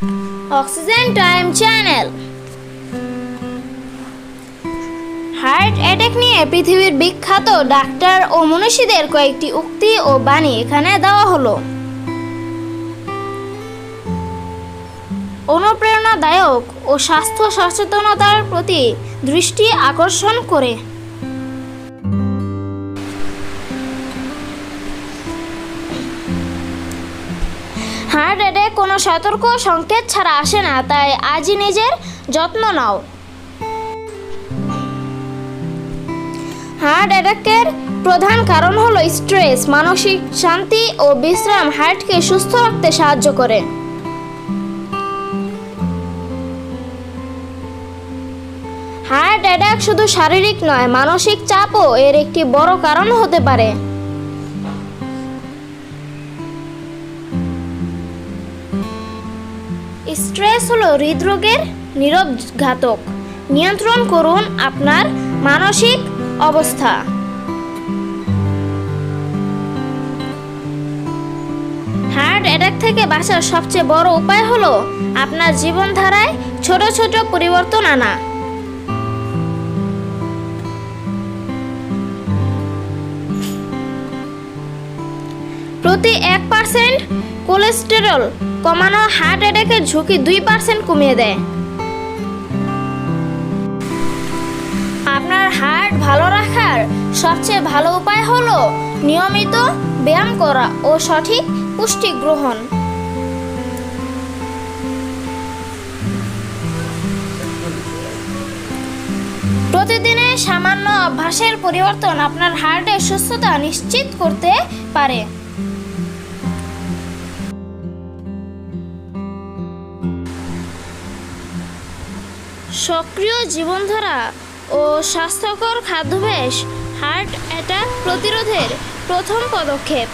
Oxygen time channel. Heart attack নিয়ে পৃথিবীর বিখ্যাত ডাক্তার ও মনীষীদের কয়েকটি উক্তি ও বাণী এখানে দেওয়া হলো। অনুপ্রেরণাদায়ক ও স্বাস্থ্য সচেতনতার প্রতি দৃষ্টি আকর্ষণ করে। হার্ট অ্যাটাক কোনো সতর্ক সংকেত ছাড়া আসে না, তাই আজই নিজের যত্ন নাও। হার্ট অ্যাটাকের প্রধান কারণ হলো স্ট্রেস। মানসিক শান্তি ও বিশ্রাম হার্টকে সুস্থ রাখতে সাহায্য করে। হার্ট অ্যাটাক শুধু শারীরিক নয়, মানসিক চাপও এর একটি বড় কারণ হতে পারে। স্ট্রেস হলো হৃদরোগের নীরব ঘাতক। নিয়ন্ত্রণ করুন আপনার মানসিক অবস্থা। হার্ট অ্যাটাক থেকে বাঁচার সবচেয়ে বড় উপায় হলো আপনার জীবনধারায় ছোট ছোট পরিবর্তন আনা। প্রতি 1% কোলেস্টেরল কমানো হার্ট অ্যাটাকের ঝুঁকি 2% কমিয়ে দেয়। আপনার হার্ট ভালো রাখার সবচেয়ে ভালো উপায় হলো নিয়মিত ব্যায়াম করা ও সঠিক পুষ্টি গ্রহণ। প্রতিদিনের সামান্য অভ্যাসের পরিবর্তন আপনার হার্টের সুস্থতা নিশ্চিত করতে পারে। সক্রিয় জীবনধারা ও স্বাস্থ্যকর খাদ্যাভ্যাস হার্ট অ্যাটাক প্রতিরোধের প্রথম পদক্ষেপ।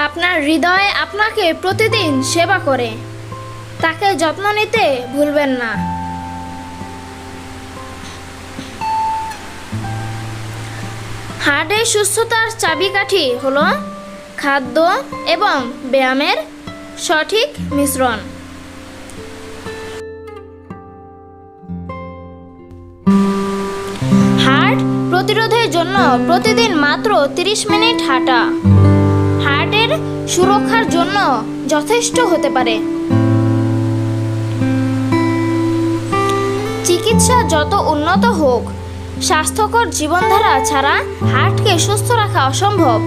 আপনার হৃদয় আপনাকে প্রতিদিন সেবা করে, তাকে যত্ন নিতে ভুলবেন না। হার্টের সুস্থতার চাবিকাঠি হলো খাদ্য এবং ব্যায়ামের সঠিক মিশ্রণ। হার্ট প্রতিরোধের জন্য প্রতিদিন মাত্র 30 মিনিট হাঁটা হার্টের সুরক্ষার জন্য যথেষ্ট হতে পারে। চিকিৎসা যত উন্নত হোক, স্বাস্থ্যকর জীবনধারা ছাড়া হার্টকে সুস্থ রাখা অসম্ভব।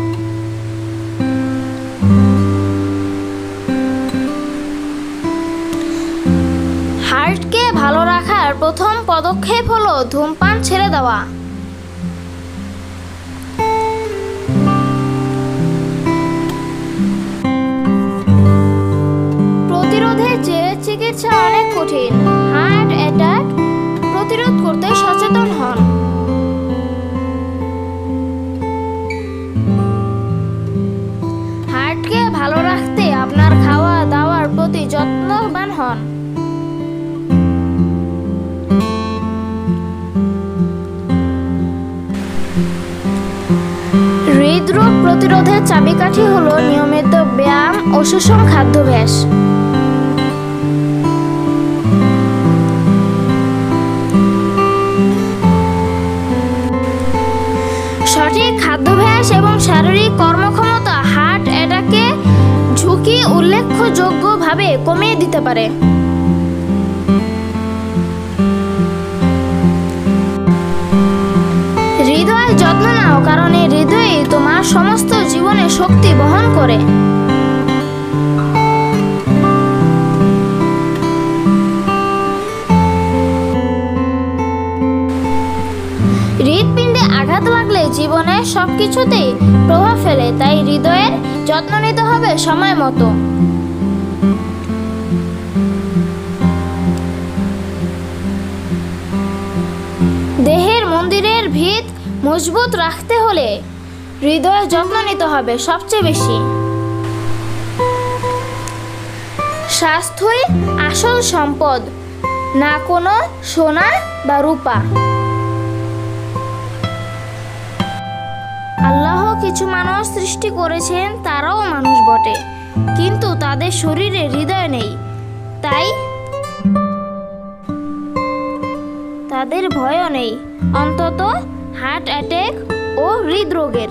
হার্টকে ভালো রাখার প্রথম পদক্ষেপ হলো ধূমপান ছেড়ে দেওয়া। প্রতিরোধের চেয়ে চিকিৎসা অনেক কঠিন। হার্ট অ্যাটাক প্রতিরোধ করতে সচেতন হন। হার্টকে ভালো রাখতে আপনার খাওয়া দাওয়ার প্রতি যত্নবান হন। হৃদরোগ প্রতিরোধের চাবিকাঠি হলো নিয়মিত ব্যায়াম ও সুষম খাদ্যাভ্যাস। সঠিক খাদ্যাভ্যাস এবং শারীরিক কর্মক্ষমতা হার্ট অ্যাটাকে ঝুঁকি উল্লেখযোগ্যভাবে কমিয়ে দিতে পারে। হৃদয় যত্ন নাও, কারণ এই হৃদয়ই তোমার সমস্ত জীবনের শক্তি বহন করে। হৃৎপিণ্ডে আঘাত লাগলে জীবনের সবকিছুতেই প্রভাব ফেলে, তাই হৃদয়ের যত্ন নিতে হবে সময় মতো। দেহের মন্দিরের ভিত মজবুত রাখতে হলে হৃদয়ের যত্ন নিতে হবে সবচেয়ে বেশি। স্বাস্থ্যই আসল সম্পদ, না কোনো সোনা বা রূপা। আল্লাহ কিছু মানুষ সৃষ্টি করেছেন, তারাও মানুষ বটে, কিন্তু তাদের শরীরে হৃদয় নেই, তাই তাদের ভয়ও নেই, অন্তত হার্ট অ্যাটাক ও হৃদরোগের।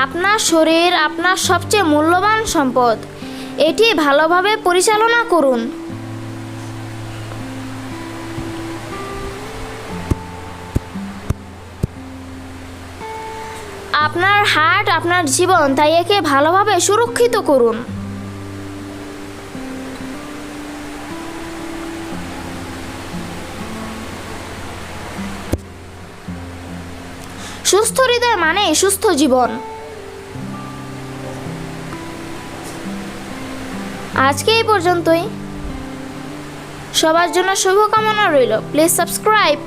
আপনার শরীর আপনার সবচেয়ে মূল্যবান সম্পদ, এটি ভালোভাবে পরিচালনা করুন। আপনার হার্ট আপনার জীবন, তাই একে ভালোভাবে সুরক্ষিত করুন। সুস্থ হৃদয় মানে সুস্থ জীবন। আজকে এই পর্যন্তই। সবার জন্য শুভকামনা রইল। Please subscribe.